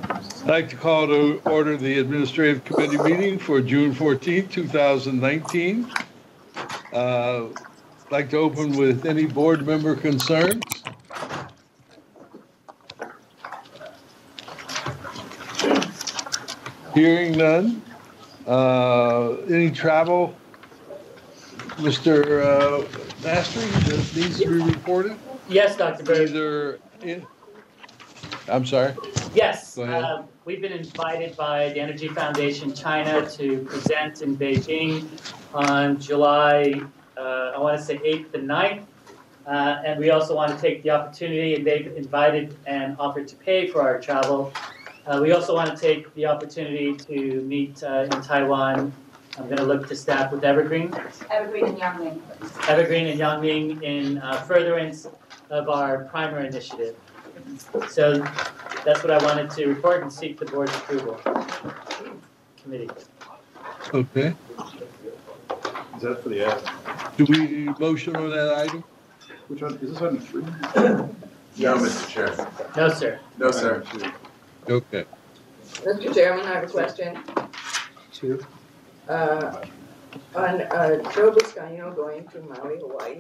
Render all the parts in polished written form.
I'd like to call to order the Administrative Committee meeting for June 14, 2019. I'd like to open with any board member concerns. Hearing none. Any travel, Mr. Mastry, that needs to be reported? Yes, Dr. Bird. I'm sorry. Yes, Go ahead. we've been invited by the Energy Foundation China to present in Beijing on July, I want to say 8th and 9th. And we also want to take the opportunity, and they've invited and offered to pay for our travel. We also want to take the opportunity to meet in Taiwan. I'm going to look to staff with Evergreen. Evergreen and Yangming. Evergreen and Yangming in furtherance of our primer initiative. So that's what I wanted to report and seek the board's approval. Committee. Okay. Is that for the ad? Do we need a motion on that item? Which one? Is this item 3? No, Mr. Chair. No, sir. No, sir. Okay. Mr. Chairman, I have a question. Two. On Joe Buscaino going to Maui, Hawaii,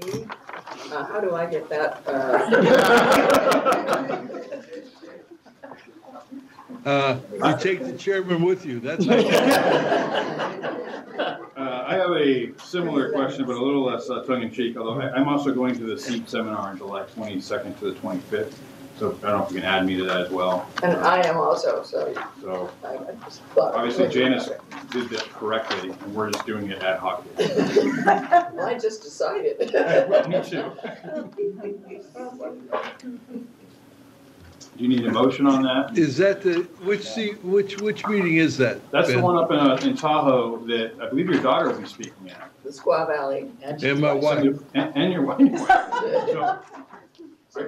how do I get that? You take the chairman with you. That's I have a similar question, but a little less tongue-in-cheek, although I'm also going to the SEEP seminar on July 22nd to the 25th. So I don't know if you can add me to that as well. And I am also, so I just thought. Obviously Janice did this correctly, and we're just doing it ad hoc. I just decided. Me too. Do you need a motion on that? Is that the which meeting is that? That's Ben? the one up in Tahoe that I believe your daughter will be speaking at. The Squaw Valley. And my wife. And your wife. So,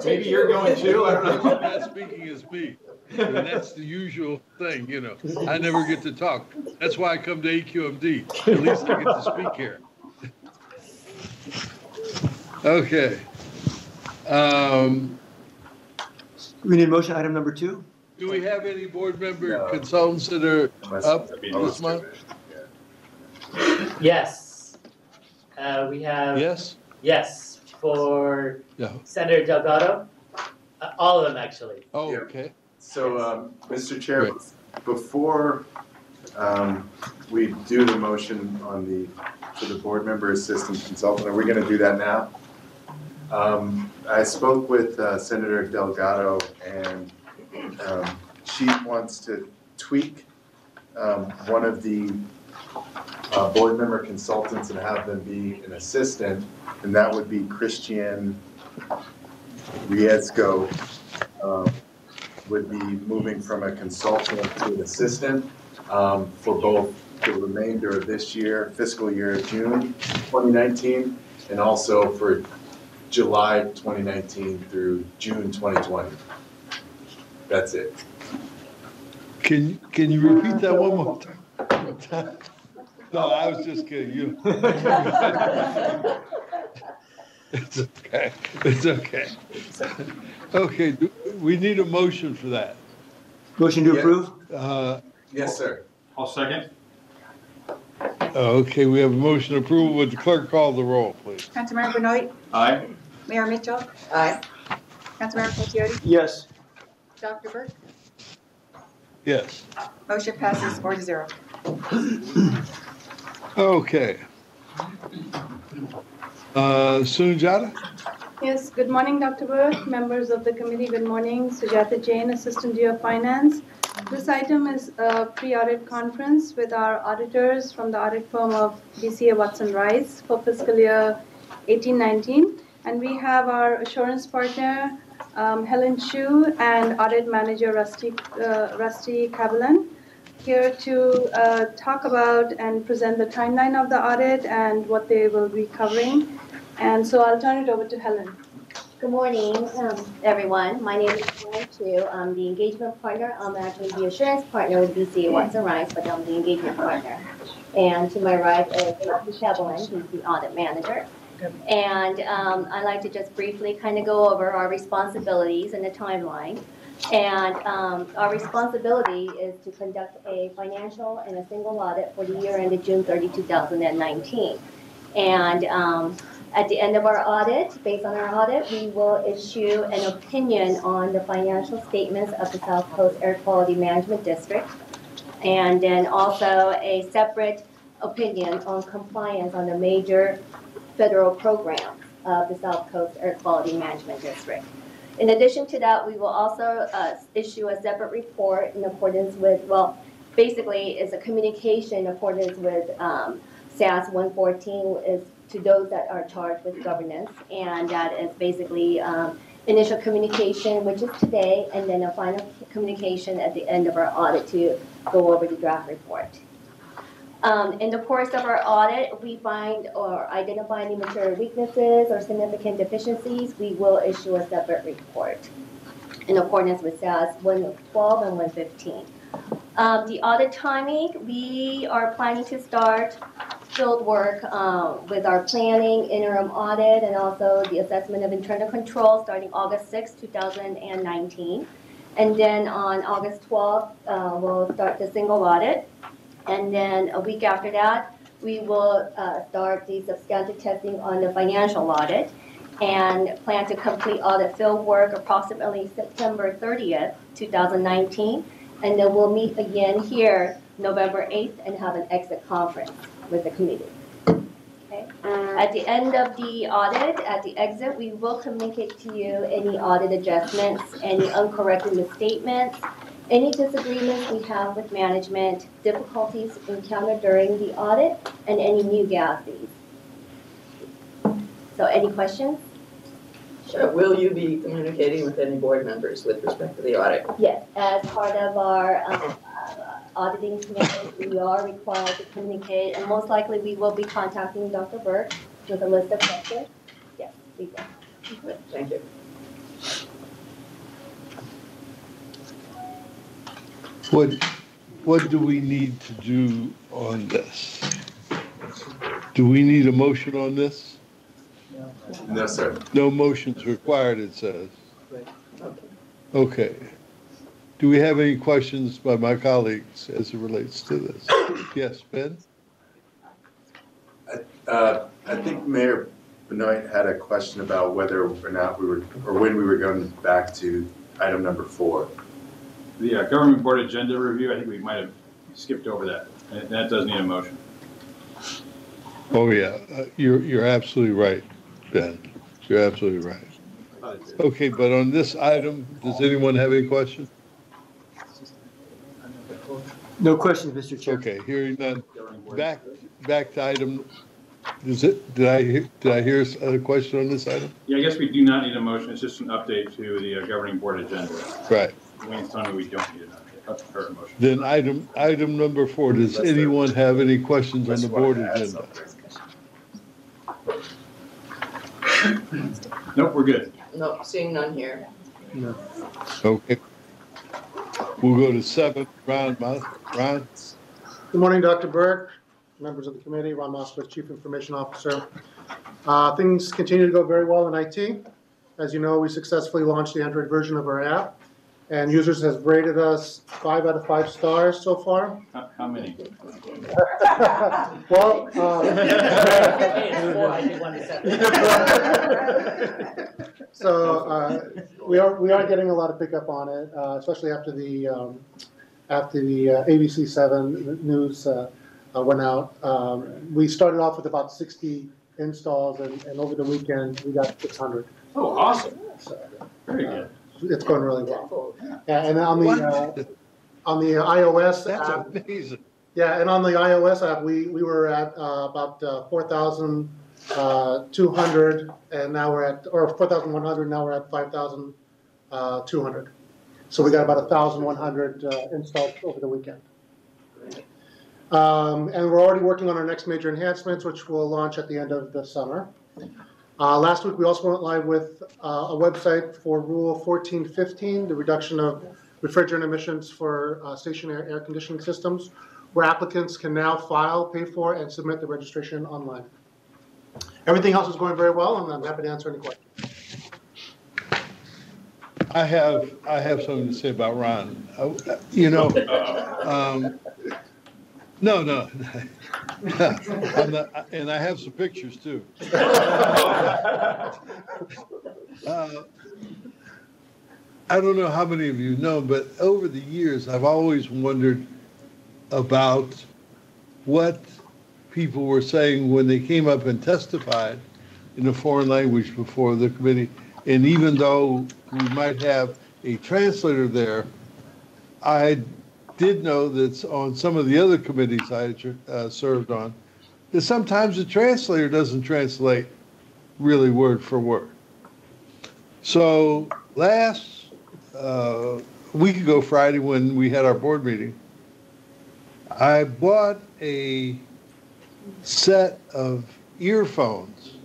maybe you're going too? I don't know. Not speaking as me. And that's the usual thing, you know. I never get to talk. That's why I come to AQMD. At least I get to speak here. Okay. We need motion item number 2. Do we have any board member consultants that are up this month? Yes. We have. Yes? Yes, for Senator Delgado. All of them, actually. Oh, Yeah. okay. So, Mr. Chair, before we do the motion on for the board member assistant consultant, are we going to do that now? I spoke with Senator Delgado, and she wants to tweak one of the board member consultants and have them be an assistant, and that would be Christian Riesco. Would be moving from a consultant to an assistant for both the remainder of this year, fiscal year June 2019, and also for July 2019 through June 2020. That's it. Can you repeat that one more time? No, I was just kidding you. It's okay. It's okay. Okay, we need a motion for that. Motion to approve? Yes, sir. I'll second. Okay, we have a motion approval. Would the clerk call the roll, please? Councilmember Benoit? Aye. Mayor Mitchell? Aye. Councilmember Caciotti? Yes. Dr. Burke? Yes. Motion passes 4-0. Okay. Sunjata? Yes, good morning, Dr. Burke, members of the committee, good morning. Sujata Jain, Assistant Dean of Finance. This item is a pre-audit conference with our auditors from the audit firm of BCA Watson Rice for fiscal year 18-19. And we have our assurance partner, Helen Chu, and audit manager, Rusty Kabalan, here to talk about and present the timeline of the audit and what they will be covering. And so I'll turn it over to Helen. Good morning, everyone. My name is Helen Chu. I'm the engagement partner. I'm actually the assurance partner with BCA Watson Rice, but I'm the engagement partner. And to my right is Dr. Shevlin, who's the audit manager. And I'd like to just briefly kind of go over our responsibilities and the timeline. And our responsibility is to conduct a financial and a single audit for the year ended June 30, 2019. And at the end of our audit, based on our audit, we will issue an opinion on the financial statements of the South Coast Air Quality Management District, and then also a separate opinion on compliance on the major federal programs of the South Coast Air Quality Management District. In addition to that, we will also issue a separate report in accordance with, well, basically it's a communication in accordance with SAS 114 is to those that are charged with governance, and that is basically initial communication, which is today, and then a final communication at the end of our audit to go over the draft report. In the course of our audit, we find or identify any material weaknesses or significant deficiencies, we will issue a separate report in accordance with SAS 112 and 115. The audit timing, we are planning to start field work with our planning, interim audit, and also the assessment of internal control starting August 6, 2019. And then on August 12th, we'll start the single audit. And then a week after that, we will start the substantive testing on the financial audit and plan to complete audit field work approximately September 30th, 2019. And then we'll meet again here November 8th and have an exit conference with the committee. Okay. At the end of the audit, at the exit, we will communicate to you any audit adjustments, any uncorrected misstatements, any disagreements we have with management, difficulties encountered during the audit, and any new GASBs. So any questions? Sure. Will you be communicating with any board members with respect to the audit? Yes, as part of our auditing committee, we are required to communicate, and most likely we will be contacting Dr. Burke with a list of questions. Yes, we will. Thank you. What do we need to do on this? Do we need a motion on this? No, sir. No motions required, it says. Okay. Okay. Do we have any questions by my colleagues as it relates to this? Yes, Ben? I think Mayor Benoit had a question about whether or not we were, or when we were going back to item number 4. The government board agenda review, I think we might have skipped over that. And that does need a motion. Oh, yeah. You're absolutely right, Ben. You're absolutely right. Okay, but on this item, does anyone have any questions? No questions, Mr. Chair. Okay, hearing none. Back to item. Did I hear a question on this item? Yeah, I guess we do not need a motion. It's just an update to the governing board agenda. Right. Wayne's telling me we don't need an update or a motion. Then item number 4. Does anyone have any questions on the board agenda? Nope, we're good. No, seeing none here. No. Okay. We'll go to 7. Ron. Ron? Good morning, Dr. Burke, members of the committee. Ron Moskowitz, Chief Information Officer. Things continue to go very well in IT. As you know, we successfully launched the Android version of our app, and users have rated us 5 out of 5 stars so far. How many? Well, so we are getting a lot of pickup on it, especially after the ABC 7 news went out. We started off with about 60 installs, and over the weekend we got 600. Oh, awesome! So, very good. It's going really well. Yeah, and on the iOS app, that's amazing. yeah, and on the iOS app, we were at about 4,200, and now we're at, or 4,100. Now we're at 5,200. So we got about 1,100 installs over the weekend. And we're already working on our next major enhancements, which will launch at the end of the summer. Last week, we also went live with a website for Rule 1415, the reduction of refrigerant emissions for stationary air conditioning systems, where applicants can now file, pay for, and submit the registration online. Everything else is going very well, and I'm happy to answer any questions. I have something to say about Ron. You know, no, no. I'm not, and I have some pictures too. I don't know how many of you know, but over the years, I've always wondered about what people were saying when they came up and testified in a foreign language before the committee. And even though we might have a translator there, I did know that on some of the other committees I served on, that sometimes the translator doesn't translate really word for word. So last week ago Friday, when we had our board meeting, I bought a set of earphones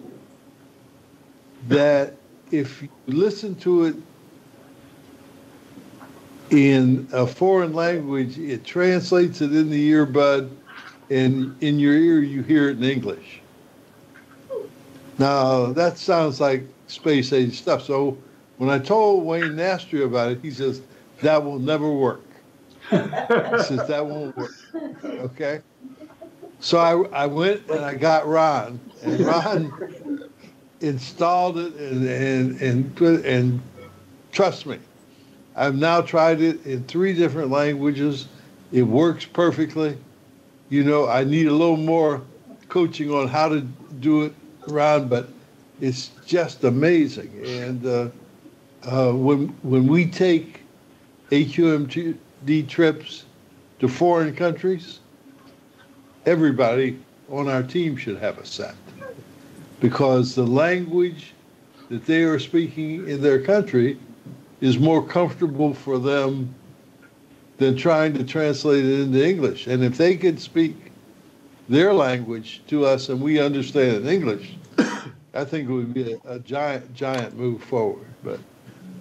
that if you listen to it in a foreign language, it translates it in the earbud, and in your ear you hear it in English. Now that sounds like space age stuff. So when I told Wayne Nastry about it, he says, that will never work. He says, that won't work, okay? So I went and I got Ron, and Ron installed it and trust me, I've now tried it in 3 different languages. It works perfectly. You know, I need a little more coaching on how to do it, Ron, but it's just amazing. And when we take AQMD trips to foreign countries, everybody on our team should have a set, because the language that they are speaking in their country is more comfortable for them than trying to translate it into English. And if they could speak their language to us and we understand it in English, I think it would be a giant move forward. But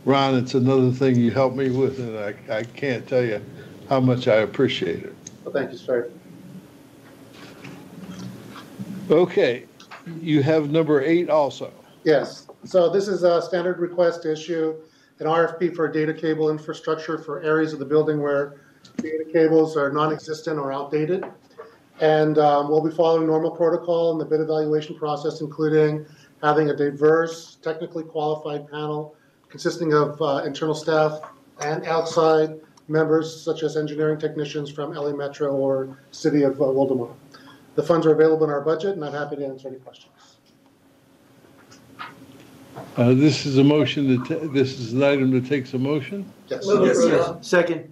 Ron, it's another thing you helped me with, and I can't tell you how much I appreciate it. Well, thank you, sir. Okay, you have number 8 also. Yes, so this is a standard request to issue an RFP for data cable infrastructure for areas of the building where data cables are non-existent or outdated. And we'll be following normal protocol in the bid evaluation process, including having a diverse, technically qualified panel consisting of internal staff and outside members, such as engineering technicians from LA Metro or City of Wildomar. The funds are available in our budget, and I'm happy to answer any questions. This is a motion this is an item that takes a motion. Yes. Yes. Second.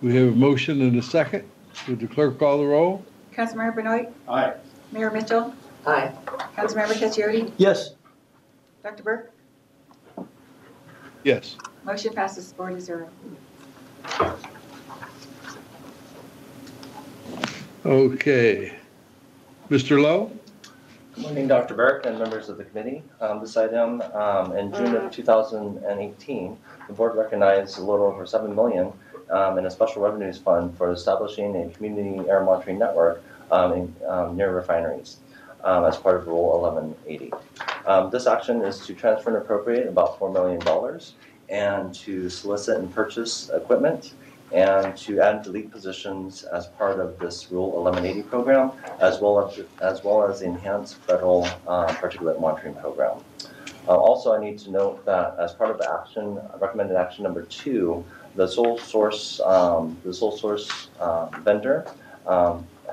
We have a motion and a second. Would the clerk call the roll? Councilmember Benoit? Aye. Mayor Mitchell? Aye. Councilmember Caccioli? Yes. Dr. Burke? Yes. Motion passes 4-0. Okay. Mr. Lowe? Good morning, Dr. Burke and members of the committee. This item, in June of 2018, the board recognized a little over $7 million in a special revenues fund for establishing a community air monitoring network near refineries as part of Rule 1180. This action is to transfer and appropriate about $4 million and to solicit and purchase equipment and to add delete positions as part of this Rule 1180 program, as well as the enhanced federal particulate monitoring program. Also, I need to note that as part of the action, recommended action number 2, the sole source vendor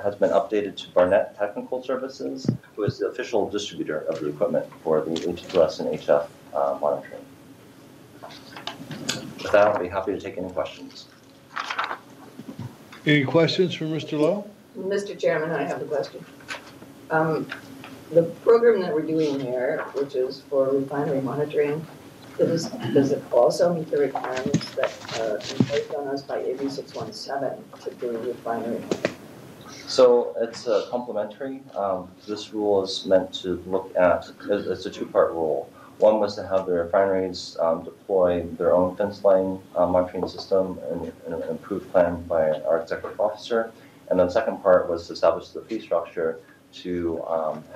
has been updated to Barnett Technical Services, who is the official distributor of the equipment for the H2S and HF monitoring. With that, I'll be happy to take any questions. Any questions for Mr. Lowe? Mr. Chairman, I have a question. The program that we're doing here, which is for refinery monitoring, does it also meet the requirements that are imposed on us by AB 617 to do refinery? So it's complementary. This rule is meant to look at, it's a 2-part rule. One was to have the refineries deploy their own fence line monitoring system and an approved plan by our executive officer. And then the second part was to establish the fee structure to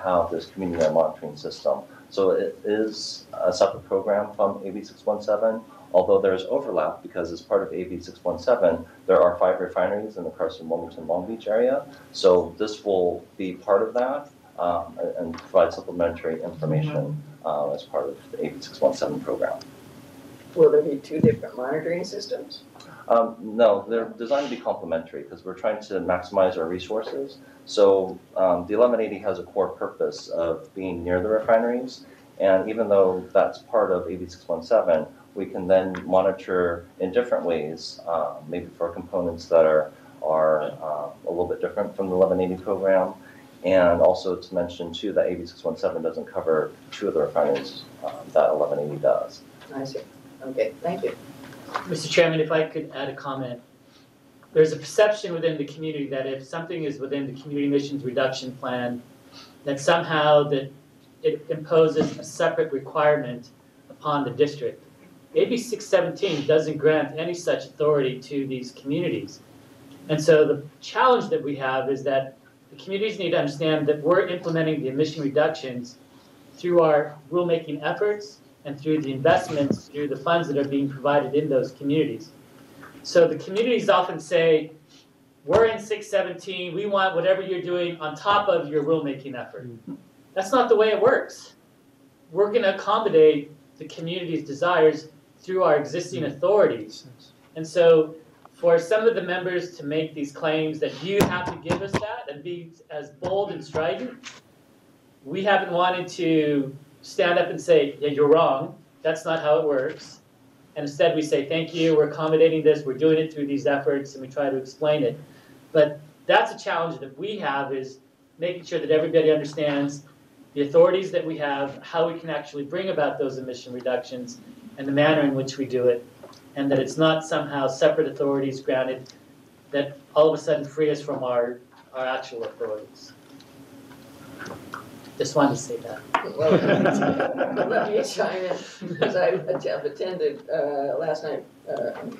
have this community monitoring system. So it is a separate program from AB 617, although there's overlap because as part of AB 617, there are 5 refineries in the Carson, Wilmington, Long Beach area. So this will be part of that and provide supplementary information as part of the AB 617 program. Will there be 2 different monitoring systems? No, they're designed to be complementary because we're trying to maximize our resources. So the 1180 has a core purpose of being near the refineries, and even though that's part of AB 617, we can then monitor in different ways, maybe for components that are a little bit different from the 1180 program. And also to mention too that AB 617 doesn't cover 2 of the refineries that 1180 does. I see. Okay, thank you. Mr. Chairman, if I could add a comment. There's a perception within the community that if something is within the community emissions reduction plan, that somehow that it imposes a separate requirement upon the district. AB 617 doesn't grant any such authority to these communities. And so the challenge that we have is that the communities need to understand that we're implementing the emission reductions through our rulemaking efforts and through the investments, through the funds that are being provided in those communities. So the communities often say, we're in 617, we want whatever you're doing on top of your rulemaking effort. That's not the way it works. We're going to accommodate the community's desires through our existing authorities. And so for some of the members to make these claims that you have to give us that and be as bold and strident, we haven't wanted to stand up and say, yeah, you're wrong. That's not how it works. And instead we say, thank you, we're accommodating this, we're doing it through these efforts, and we try to explain it. But that's a challenge that we have, is making sure that everybody understands the authorities that we have, how we can actually bring about those emission reductions, and the manner in which we do it, and that it's not somehow separate authorities granted that all of a sudden free us from our actual authorities. Just wanted to say that. Well, let me chime in, because I have attended last night,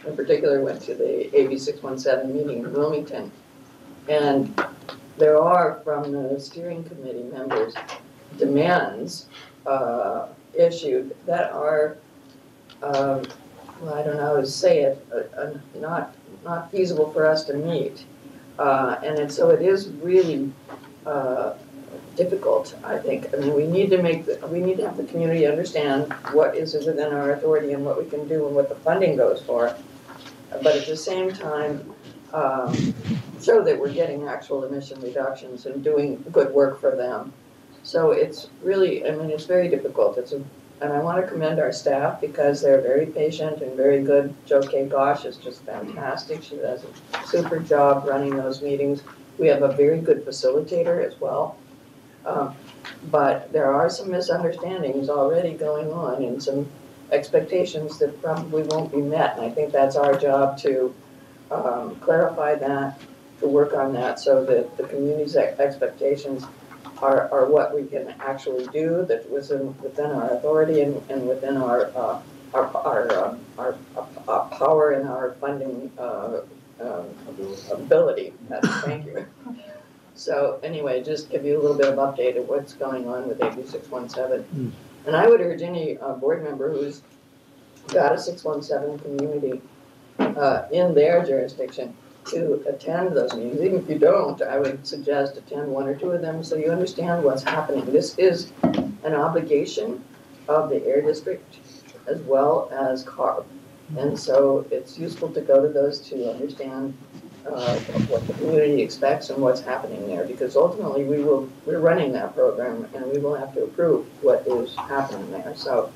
in particular, went to the AB 617 meeting in Wilmington. And there are, from the steering committee members, demands issued that are, well, I don't know how to say it, not feasible for us to meet. So it is really difficult, I think. I mean, we need to have the community understand what is within our authority and what we can do and what the funding goes for. But at the same time, show that we're getting actual emission reductions and doing good work for them. So it's really, I mean, it's very difficult. And I want to commend our staff because they're very patient and very good. Jo K. Gosh is just fantastic. She does a super job running those meetings. We have a very good facilitator as well. But there are some misunderstandings already going on and some expectations that probably won't be met. And I think that's our job to clarify that, to work on that so that the community's expectations are what we can actually do, that was within our authority and within our power and our funding ability. Thank you. So anyway, just give you a little bit of update of what's going on with AB 617. And I would urge any board member who's got a 617 community in their jurisdiction to attend those meetings. Even if you don't, I would suggest attend 1 or 2 of them so you understand what's happening. This is an obligation of the Air District as well as CARB. And so it's useful to go to those to understand what the community expects and what's happening there, because ultimately we're running that program and we will have to approve what is happening there. So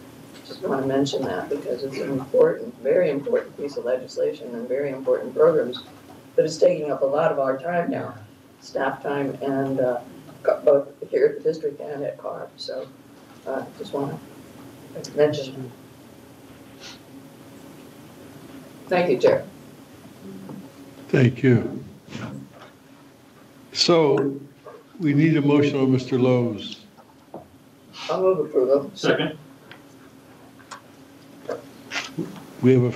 just want to mention that because it's an important, very important piece of legislation and very important programs, but it's taking up a lot of our time now, staff time, and both here at the district and at CARB. So just want to mention. Thank you, Chair. Thank you. So we need a motion on Mr. Lowe's. I'll move approval. Second. We have a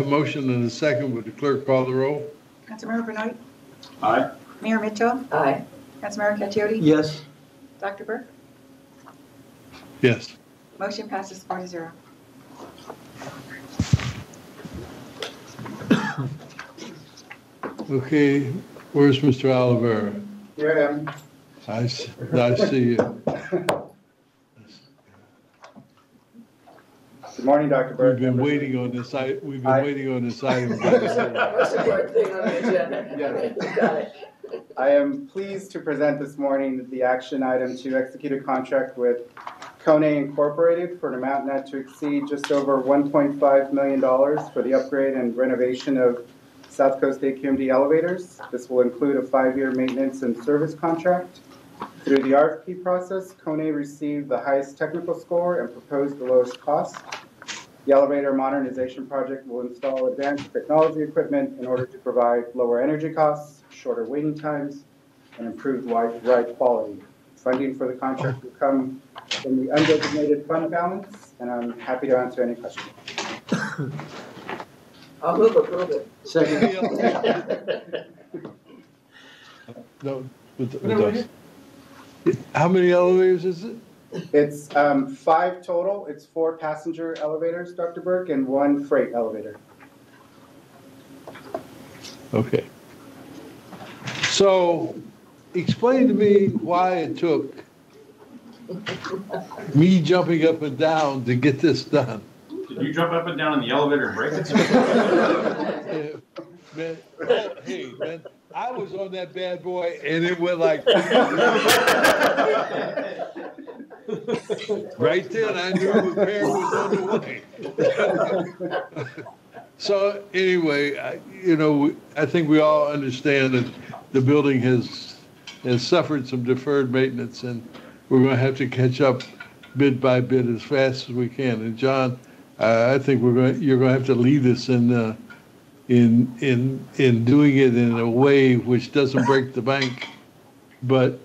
motion and a second. Would the clerk call the roll? Councilmember Benoit? Aye. Mayor Mitchell? Aye. Councilmember Caccioli? Yes. Dr. Burke? Yes. Motion passes 4-0. Okay, where's Mr. Oliver? Here I am. I see you. Good morning, Dr. Burke. We've been waiting on this item. Most important thing on the agenda. Yeah. Got it. I am pleased to present this morning the action item to execute a contract with Kone Incorporated for an amount not to exceed just over $1.5 million for the upgrade and renovation of South Coast AQMD elevators. This will include a 5-year maintenance and service contract. Through the RFP process, Kone received the highest technical score and proposed the lowest cost. The elevator modernization project will install advanced technology equipment in order to provide lower energy costs, shorter waiting times, and improved ride quality. Funding for the contract will come in the undesignated fund balance, and I'm happy to answer any questions. I'll move approval. Second. No, with those. How many elevators is it? It's 5 total. It's 4 passenger elevators, Dr. Burke, and 1 freight elevator. Okay. So, explain to me why it took me jumping up and down to get this done. Did you jump up and down in the elevator and break it? Man, hey, man, I was on that bad boy and it went like. Right then, I knew repair was on the way. So anyway, I think we all understand that the building has suffered some deferred maintenance, and we're going to have to catch up bit by bit as fast as we can. And John, I think you're going to have to lead us in doing it in a way which doesn't break the bank, but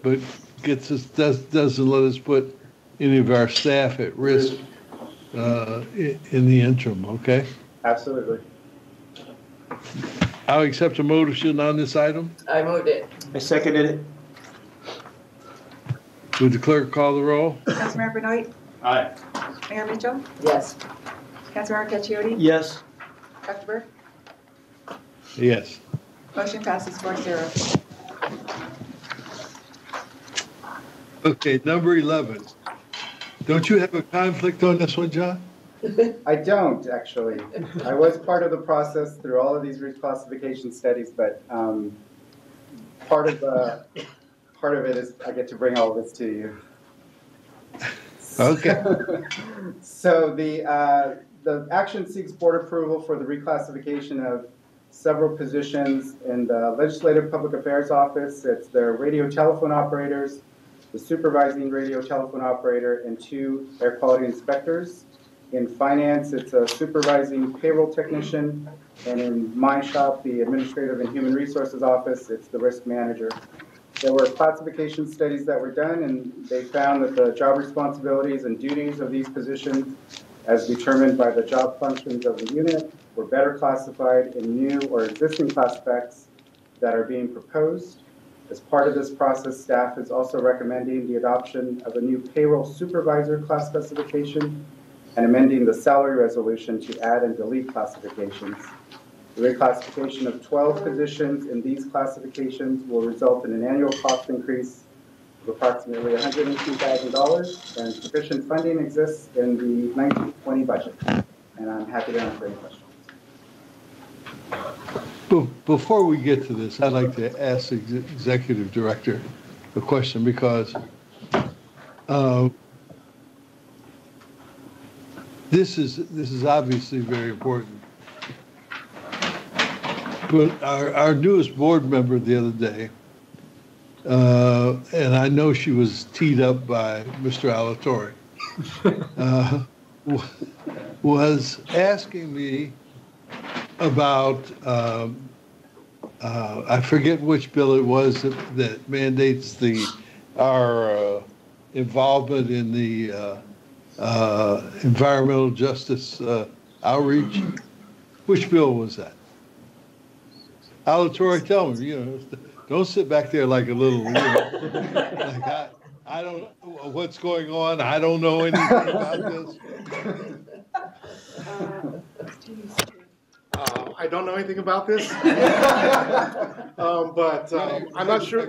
gets us doesn't let us put any of our staff at risk in the interim. Okay. Absolutely. I'll accept a motion on this item. I moved it. I seconded it. Would the clerk call the roll? Councilmember Benoit? Aye. Mayor Mitchell? Yes. Councilmember Caccioli? Yes. Dr. Burke? Yes. Motion passes 4-0. Okay, number 11. Don't you have a conflict on this one, John? I don't, actually. I was part of the process through all of these reclassification studies, but part of it is I get to bring all of this to you. Okay. So the action seeks board approval for the reclassification of several positions in the Legislative Public Affairs Office. It's their radio telephone operators, the supervising radio telephone operator, and 2 air quality inspectors. In finance, it's a supervising payroll technician, and in my shop, the Administrative and Human Resources Office, it's the risk manager. There were classification studies that were done, and they found that the job responsibilities and duties of these positions, as determined by the job functions of the unit, were better classified in new or existing class specs that are being proposed. As part of this process, staff is also recommending the adoption of a new payroll supervisor class specification and amending the salary resolution to add and delete classifications. The reclassification of 12 positions in these classifications will result in an annual cost increase of approximately $118,000, and sufficient funding exists in the 1920 budget. And I'm happy to answer any questions. Before we get to this, I'd like to ask the executive director a question, because this is obviously very important. But our newest board member the other day, and I know she was teed up by Mr. Alatorre, was asking me about, I forget which bill it was that mandates our involvement in the environmental justice outreach. Which bill was that? Alatorre, tell me, Don't sit back there like a little, like I don't know what's going on. I don't know anything about this. I don't know anything about this. But I'm not sure.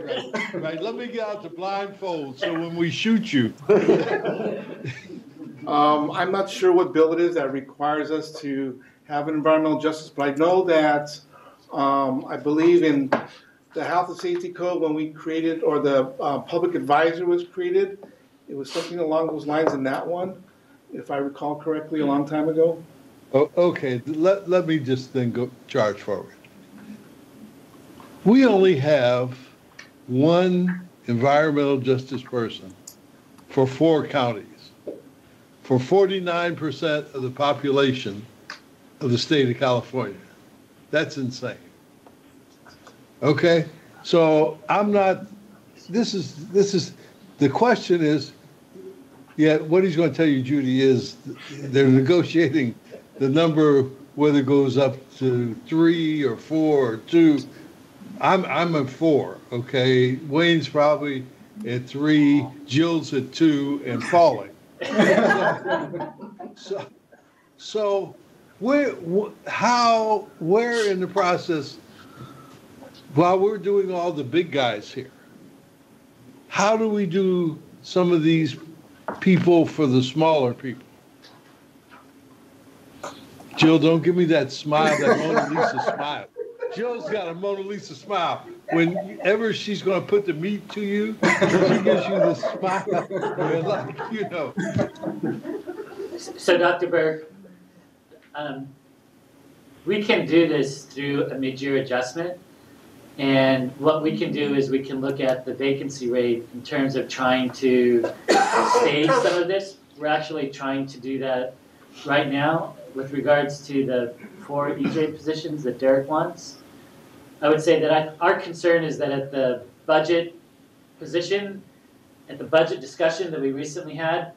Right, let me get out the blindfold so when we shoot you. I'm not sure what bill it is that requires us to have an environmental justice, but I know that I believe in the health and safety code when we created, or the public advisor was created. It was something along those lines in that one, if I recall correctly, a long time ago. Oh, okay, let me just then go charge forward. We only have one environmental justice person for 4 counties, for 49% of the population of the state of California. That's insane. Okay, so I'm not, this is, the question is, yeah, what he's going to tell you, Judy, is they're negotiating the number, whether it goes up to 3 or 4 or 2. I'm at 4, okay? Wayne's probably at 3, Jill's at 2 and falling. So where in the process, while we're doing all the big guys here, how do we do some of these people for the smaller people? Jill, don't give me that smile, that Mona Lisa smile. Jill's got a Mona Lisa smile. Whenever she's going to put the meat to you, she gives you the smile. Like, you know. So, Dr. Berg, we can do this through a mid-year adjustment. And what we can do is we can look at the vacancy rate in terms of trying to stage some of this. We're actually trying to do that right now with regards to the 4 EJ positions that Derek wants. I would say that our concern is that at the budget position, at the budget discussion that we recently had,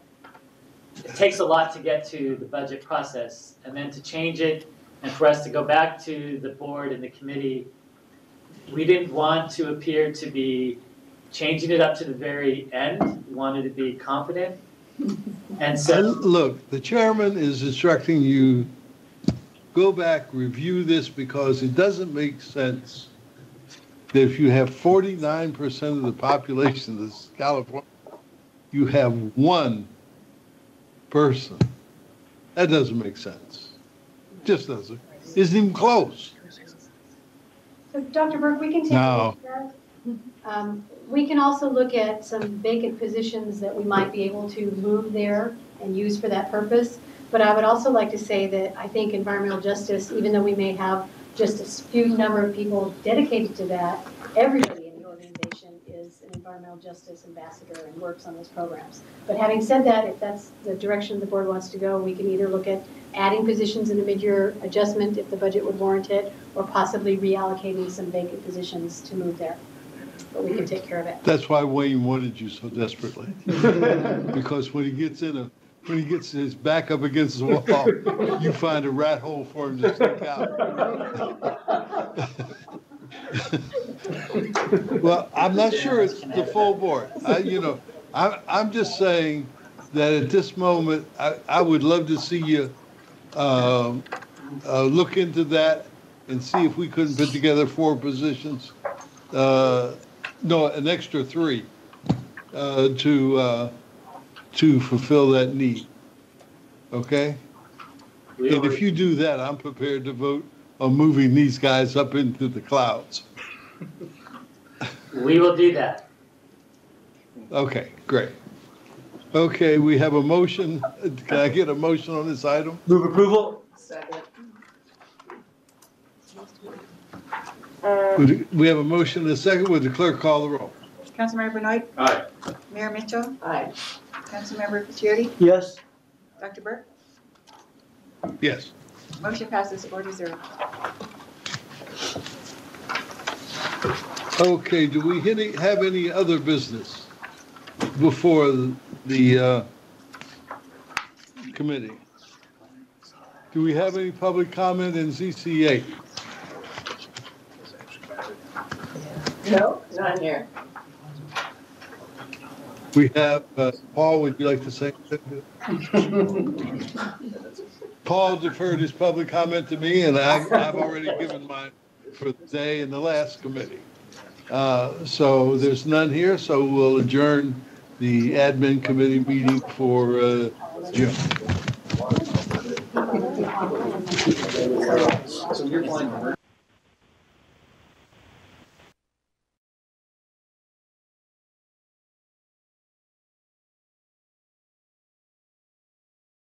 it takes a lot to get to the budget process, and then to change it and for us to go back to the board and the committee. We didn't want to appear to be changing it up to the very end. We wanted to be confident. And so, look, the chairman is instructing you, go back, review this, because it doesn't make sense that if you have 49% of the population of this California, you have 1 person. That doesn't make sense. Just doesn't. Isn't even close. So, Dr. Burke, we can take a look at that. We can also look at some vacant positions that we might be able to move there and use for that purpose. But I would also like to say that I think environmental justice, even though we may have just a few number of people dedicated to that, everybody in the organization is an environmental justice ambassador and works on those programs. But having said that, if that's the direction the board wants to go, we can either look at adding positions in the mid-year adjustment if the budget would warrant it, or possibly reallocating some vacant positions to move there. But we can take care of it. That's why Wayne wanted you so desperately. Because when he gets his back up against the wall, you find a rat hole for him to stick out. Well, I'm not sure it's the full board. I'm just saying that at this moment, I would love to see you look into that and see if we couldn't put together 4 positions. No, an extra 3 to fulfill that need. Okay? And if you do that, I'm prepared to vote on moving these guys up into the clouds. we will do that. Okay, great. Okay, we have a motion. Can I get a motion on this item? Move approval. Second. We have a motion and a second. Would the clerk call the roll? Councilmember Benoit? Aye. Mayor Mitchell? Aye. Councilmember Caccioli? Yes. Dr. Burke? Yes. Motion passes 4-0. Okay, do we have any other business before the committee? Do we have any public comment in ZCA? No, not here. We have, Paul, would you like to say? Paul deferred his public comment to me, and I've already given mine for the day in the last committee. So there's none here, so we'll adjourn the admin committee meeting for June. So you're flying to